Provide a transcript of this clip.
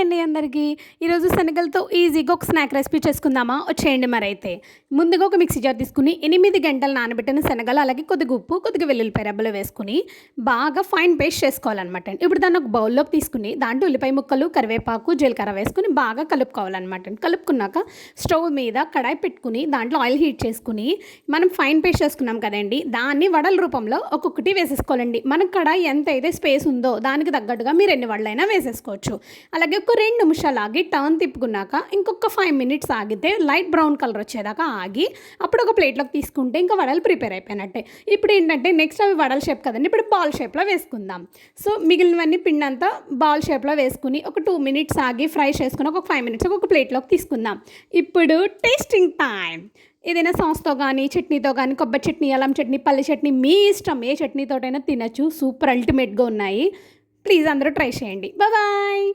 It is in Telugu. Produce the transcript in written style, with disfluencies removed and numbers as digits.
అండి అందరికీ. ఈరోజు శనగలతో ఈజీగా ఒక స్నాక్ రెసిపీ చేసుకుందామా? వచ్చేయండి మరైతే. ముందుగా ఒక మిక్సీ జార్ తీసుకుని 8 గంటలు నానబెట్టిన శనగలు, అలాగే కొద్దిగా ఉప్పు, కొద్దిగా వెల్లుల్లిపాయ రెబ్బలు వేసుకుని బాగా ఫైన్ పేస్ట్ చేసుకోవాలన్నమాట. ఇప్పుడు దాన్ని ఒక బౌల్లోకి తీసుకుని దాంట్లో ఉల్లిపాయ ముక్కలు, కరివేపాకు, జీలకర్ర వేసుకుని బాగా కలుపుకోవాలన్నమాట. కలుపుకున్నాక స్టవ్ మీద కడాయి పెట్టుకుని దాంట్లో ఆయిల్ హీట్ చేసుకుని మనం ఫైన్ పేస్ట్ చేసుకున్నాం కదండి, దాన్ని వడల రూపంలో ఒక్కొక్కటి వేసేసుకోవాలండి. మనకు కడాయి ఎంత అయితే స్పేస్ ఉందో దానికి తగ్గట్టుగా మీరు ఎన్ని వడలైనా వేసేసుకోవచ్చు. అలాగే ఒక 2 నిమిషాలు ఆగి టర్న్ తిప్పుకున్నాక ఇంకొక 5 మినిట్స్ ఆగితే లైట్ బ్రౌన్ కలర్ వచ్చేదాకా ఆగి అప్పుడు ఒక ప్లేట్లోకి తీసుకుంటే ఇంకా వడలు ప్రిపేర్ అయిపోయినట్టే. ఇప్పుడు ఏంటంటే నెక్స్ట్ అవి వడల షేప్ కదండి, ఇప్పుడు బాల్ షేప్లో వేసుకుందాం. సో మిగిలినవన్నీ పిండి అంతా బాల్ షేప్లో వేసుకుని ఒక 2 మినిట్స్ ఆగి ఫ్రై చేసుకుని ఒక 5 మినిట్స్ ఒక ప్లేట్లోకి తీసుకుందాం. ఇప్పుడు టేస్టింగ్ టైం. ఏదైనా సాస్తో కానీ, చట్నీతో కానీ, కొబ్బరి చట్నీ, అల్లం చట్నీ, పల్లి చట్నీ, మీ ఇష్టం ఏ చట్నీతోటైనా తినచ్చు. సూపర్ అల్టిమేట్గా ఉన్నాయి. ప్లీజ్ అందరూ ట్రై చేయండి. బాయ్.